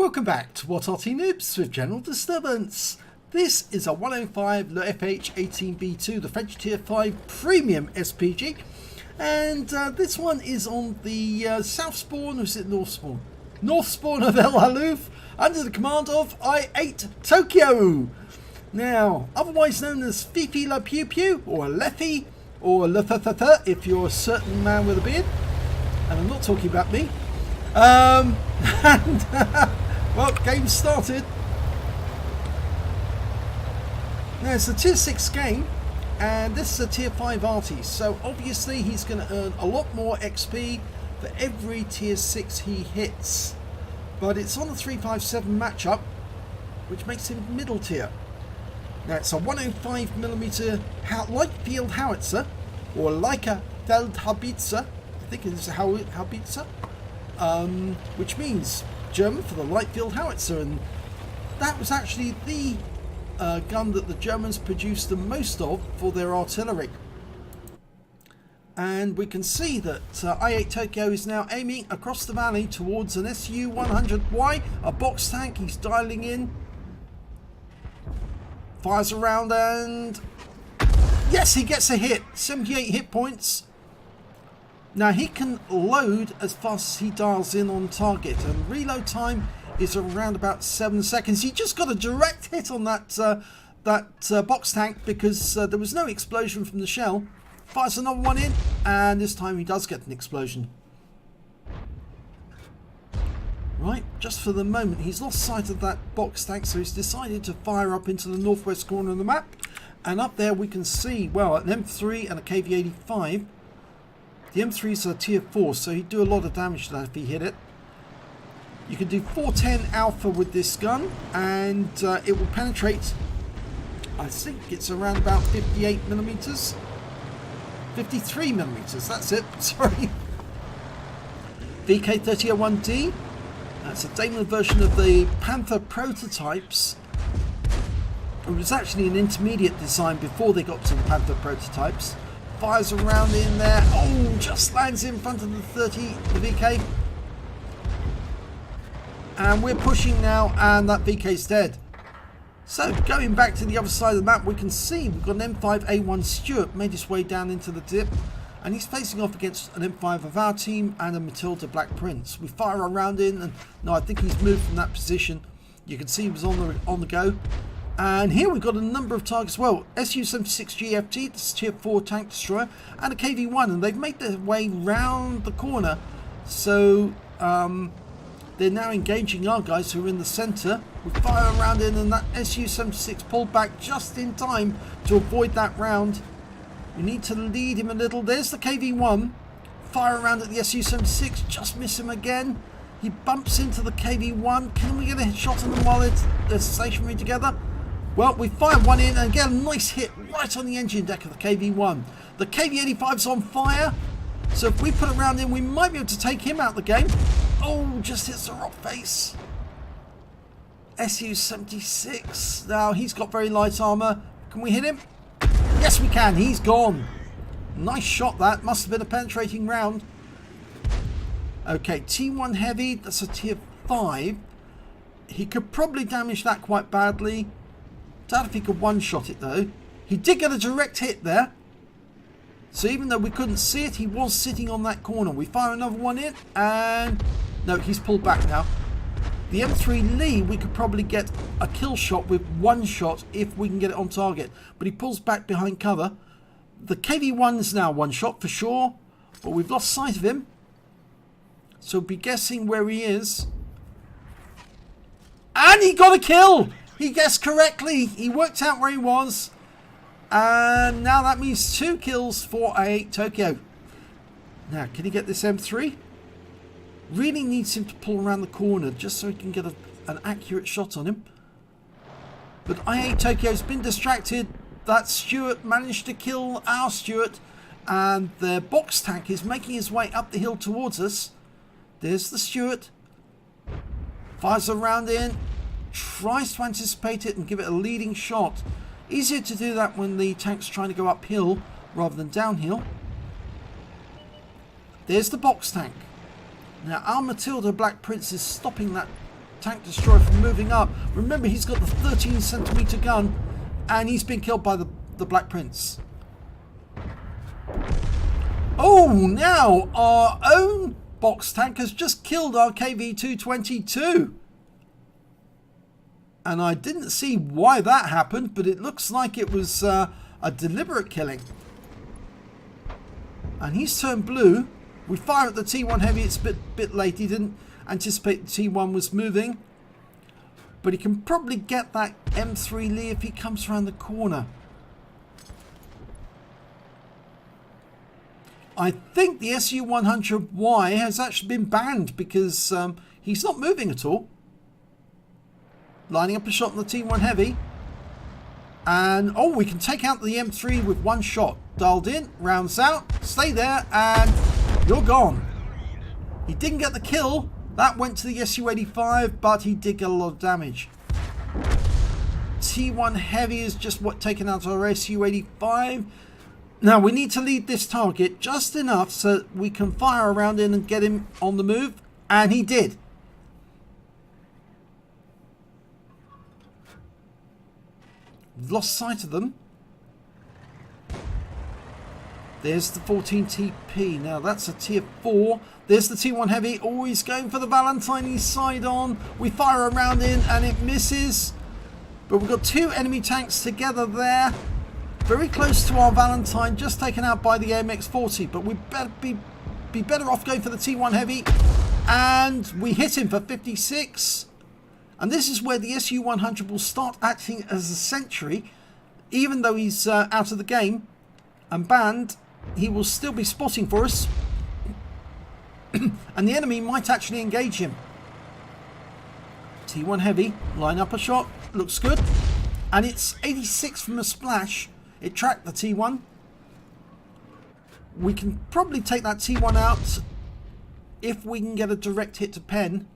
Welcome back to What Arty Noobs with General Disturbance. This is a 105 leFH18B2, the French Tier 5 Premium SPG. And this one is on the south spawn, or is it north spawn? North spawn of El Halluf, under the command of iatetokyo. Now, otherwise known as Fifi La Pew Pew, or leFH, or leFH if you're a certain man with a beard. And I'm not talking about me. Well, game started. Now it's a tier 6 game, and this is a tier 5 Arty, so obviously he's going to earn a lot more XP for every tier 6 he hits. But it's on the 357 matchup, which makes him middle tier. Now it's a 105mm light field howitzer, or like a Feldhaubitze, I think it's a Haubitze, which means German for the light field howitzer, and that was actually the gun that the Germans produced the most of for their artillery. And we can see that iatetokyo is now aiming across the valley towards an Su-100Y, a box tank. He's dialing in, fires around, and yes, he gets a hit. 78 hit points. Now he can load as fast as he dials in on target, and reload time is around about 7 seconds. He just got a direct hit on that box tank because there was no explosion from the shell. Fires another one in, and this time he does get an explosion. Right, just for the moment he's lost sight of that box tank, so he's decided to fire up into the northwest corner of the map. And up there we can see, well, an M3 and a KV-85. The M3 is a tier 4, so he'd do a lot of damage to that if he hit it. You can do 410 alpha with this gun, and it will penetrate, I think it's around about 58mm. 53mm, that's it, sorry. VK3001D, that's a Daimler version of the Panther prototypes. It was actually an intermediate design before they got to the Panther prototypes. Fires around in there. Oh, just lands in front of the 30, the VK. And we're pushing now, and that VK's dead. So, going back to the other side of the map, we can see we've got an M5A1 Stuart made his way down into the dip. And he's facing off against an M5 of our team and a Matilda Black Prince. We fire around in, and no, I think he's moved from that position. You can see he was on the go. And here we've got a number of targets. Well, Su-76GFT, this is tier 4 tank destroyer, and a KV-1, and they've made their way round the corner. So they're now engaging our guys who are in the centre. We fire around in, and that Su-76 pulled back just in time to avoid that round. We need to lead him a little. There's the KV-1. Fire around at the Su-76, just miss him again. He bumps into the KV-1. Can we get a shot on them while they're stationary together? Well, we fire one in and get a nice hit right on the engine deck of the KV-1. The KV-85's on fire, so if we put a round in, we might be able to take him out of the game. Oh, just hits the rock face. Su-76. Now, he's got very light armour. Can we hit him? Yes, we can. He's gone. Nice shot that. Must have been a penetrating round. Okay, T1 Heavy. That's a tier 5. He could probably damage that quite badly. Doubt if he could one-shot it though. He did get a direct hit there. So even though we couldn't see it, he was sitting on that corner. We fire another one in, and no, he's pulled back now. The M3 Lee, we could probably get a kill shot with one shot if we can get it on target. But he pulls back behind cover. The KV-1 is now one shot for sure, but we've lost sight of him. So we'll be guessing where he is. And he got a kill! He guessed correctly. He worked out where he was. And now that means 2 kills for iatetokyo. Now, can he get this M3? Really needs him to pull around the corner just so he can get an accurate shot on him. But iatetokyo's been distracted. That Stuart managed to kill our Stuart. And the box tank is making his way up the hill towards us. There's the Stuart. Fires a round in. Tries to anticipate it and give it a leading shot. Easier to do that when the tank's trying to go uphill rather than downhill. There's the box tank. Now our Matilda Black Prince is stopping that tank destroyer from moving up. Remember, he's got the 13cm gun, and he's been killed by the Black Prince. Oh, now our own box tank has just killed our KV-222. And I didn't see why that happened, but it looks like it was a deliberate killing. And he's turned blue. We fire at the T1 Heavy. It's a bit late. He didn't anticipate the T1 was moving. But he can probably get that M3 Lee if he comes around the corner. I think the SU-100Y has actually been banned because he's not moving at all. Lining up a shot on the T1 Heavy. And, oh, we can take out the M3 with one shot. Dialed in, rounds out, stay there, and you're gone. He didn't get the kill. That went to the SU-85, but he did get a lot of damage. T1 Heavy is just taken out our SU-85. Now, we need to lead this target just enough so we can fire around in and get him on the move. And he did. We've lost sight of them. There's the 14TP. Now, that's a tier 4. There's the T1 Heavy. Always going for the Valentine. He's side on. We fire around in and it misses. But we've got two enemy tanks together there. Very close to our Valentine, just taken out by the AMX-40, but we better be better off going for the T1 Heavy. And we hit him for 56. And this is where the SU-100 will start acting as a sentry. Even though he's out of the game and banned, he will still be spotting for us. And the enemy might actually engage him. T1 Heavy, line up a shot, looks good. And it's 86 from a splash. It tracked the T1. We can probably take that T1 out if we can get a direct hit to pen.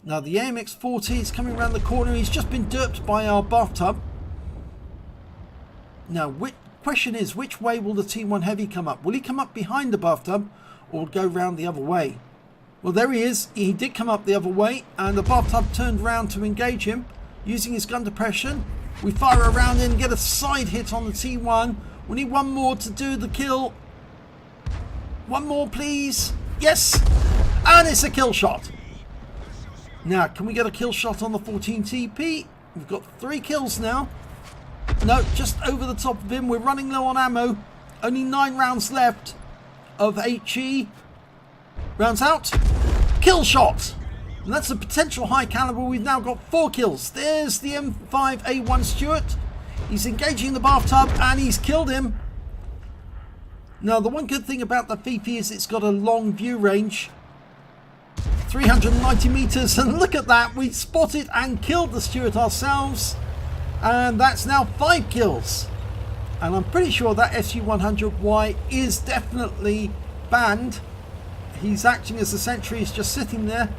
Now the AMX-40 is coming around the corner. He's just been derped by our bathtub. Now, question is, which way will the T1 Heavy come up? Will he come up behind the bathtub or go round the other way? Well, there he is. He did come up the other way, and the bathtub turned round to engage him using his gun depression. We fire around in and get a side hit on the T1. We need one more to do the kill. One more, please. Yes! And it's a kill shot. Now, can we get a kill shot on the 14TP? We've got 3 kills now. No, just over the top of him. We're running low on ammo. Only 9 rounds left of HE. Rounds out. Kill shot. And that's a potential high caliber. We've now got 4 kills. There's the M5A1 Stuart. He's engaging the bathtub and he's killed him. Now, the one good thing about the Fifi is it's got a long view range. 390 meters, and look at that, we spotted and killed the Stuart ourselves, and that's now 5 kills. And I'm pretty sure that SU-100Y is definitely banned. He's acting as a sentry. He's just sitting there,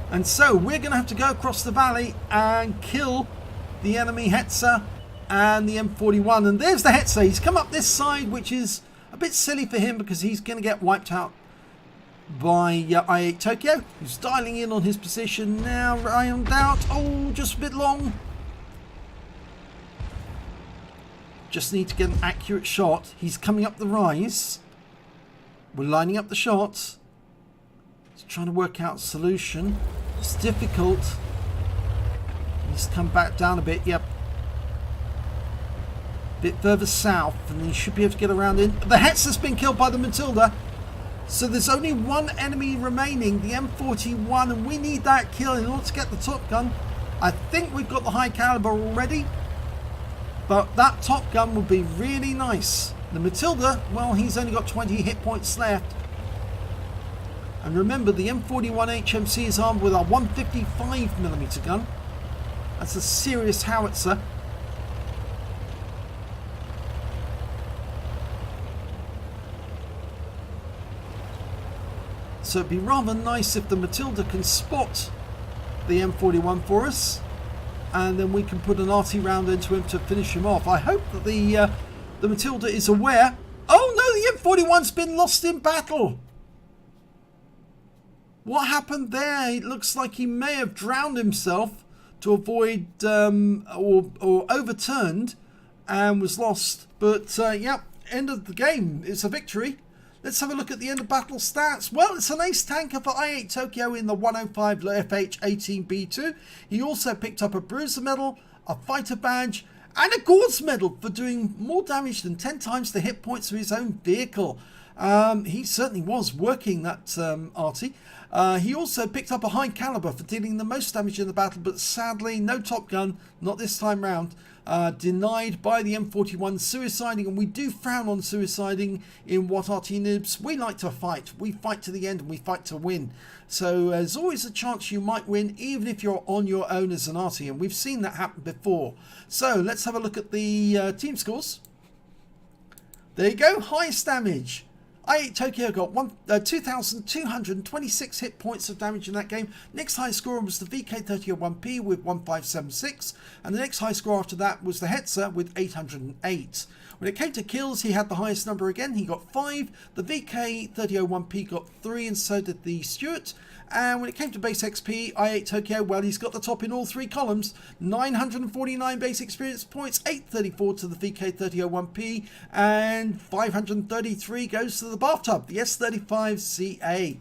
and so we're going to have to go across the valley and kill the enemy Hetzer and the M41. And there's the Hetzer. He's come up this side, which is a bit silly for him because he's going to get wiped out by iatetokyo, who's dialing in on his position now. Round out. Oh, just a bit long. Just need to get an accurate shot. He's coming up the rise. We're lining up the shots. He's trying to work out a solution. It's difficult. He's come back down a bit. Yep. Bit further south, and he should be able to get around in. The Hetzer's been killed by the Matilda. So there's only one enemy remaining, the M41, and we need that kill in order to get the top gun. I think we've got the high caliber already, but that top gun would be really nice. The Matilda, well, he's only got 20 hit points left. And remember, the M41 HMC is armed with our 155mm gun. That's a serious howitzer. So it'd be rather nice if the Matilda can spot the M41 for us, and then we can put an Arty round into him to finish him off. I hope that the Matilda is aware. Oh no, the M41's been lost in battle. What happened there? It looks like he may have drowned himself to avoid or overturned and was lost. But yeah, end of the game. It's a victory. Let's have a look at the end of battle stats. Well, it's an ace tanker for iatetokyo in the 105 leFH18B2. He also picked up a bruiser medal, a fighter badge, and a Gore's medal for doing more damage than 10 times the hit points of his own vehicle. He certainly was working that Arty. He also picked up a high caliber for dealing the most damage in the battle, but sadly no top gun, not this time round. Denied by the M41 suiciding, and we do frown on suiciding in what Arty Noobs. We like to fight. We fight to the end and we fight to win. So there's always a chance you might win even if you're on your own as an Arty, and we've seen that happen before. So let's have a look at the team scores. There you go, highest damage. iatetokyo got 2,226 hit points of damage in that game. Next highest scorer was the VK3001P with 1576, and the next highest score after that was the Hetzer with 808. When it came to kills, he had the highest number again. He got 5. The VK3001P got 3, and so did the Stuart. And when it came to base XP, iatetokyo, well, he's got the top in all 3 columns. 949 base experience points, 834 to the VK3001P, and 533 goes to the bathtub, the S35CA.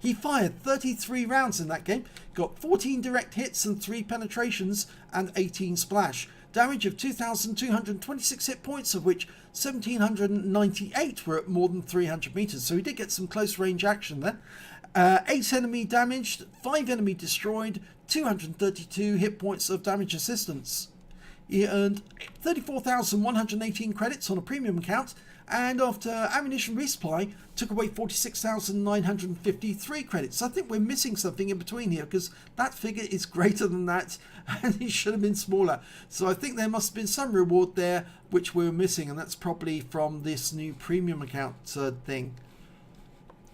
He fired 33 rounds in that game, got 14 direct hits and 3 penetrations, and 18 splash. Damage of 2,226 hit points, of which 1,798 were at more than 300 meters. So he did get some close range action there. 8 enemy damaged, 5 enemy destroyed, 232 hit points of damage assistance. He earned 34,118 credits on a premium account, and after ammunition resupply took away 46,953 credits. I think we're missing something in between here, because that figure is greater than that and it should have been smaller. So I think there must have been some reward there which we're missing, and that's probably from this new premium account thing.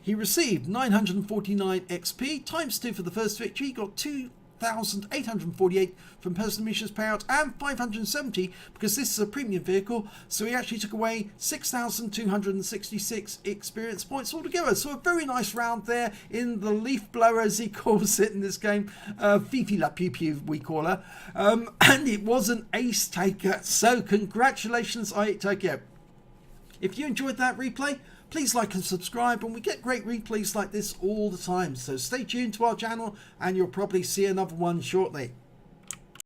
He received 949 XP times 2 for the first victory. He got 2,848 from personal missions payout and 570 because this is a premium vehicle, so he actually took away 6,266 experience points altogether. So a very nice round there in the leaf blower, as he calls it in this game. Fifi la Pew Pew, we call her. And it was an ace taker, so congratulations iatetokyo. If you enjoyed that replay, please like and subscribe, and we get great replays like this all the time. So stay tuned to our channel and you'll probably see another one shortly.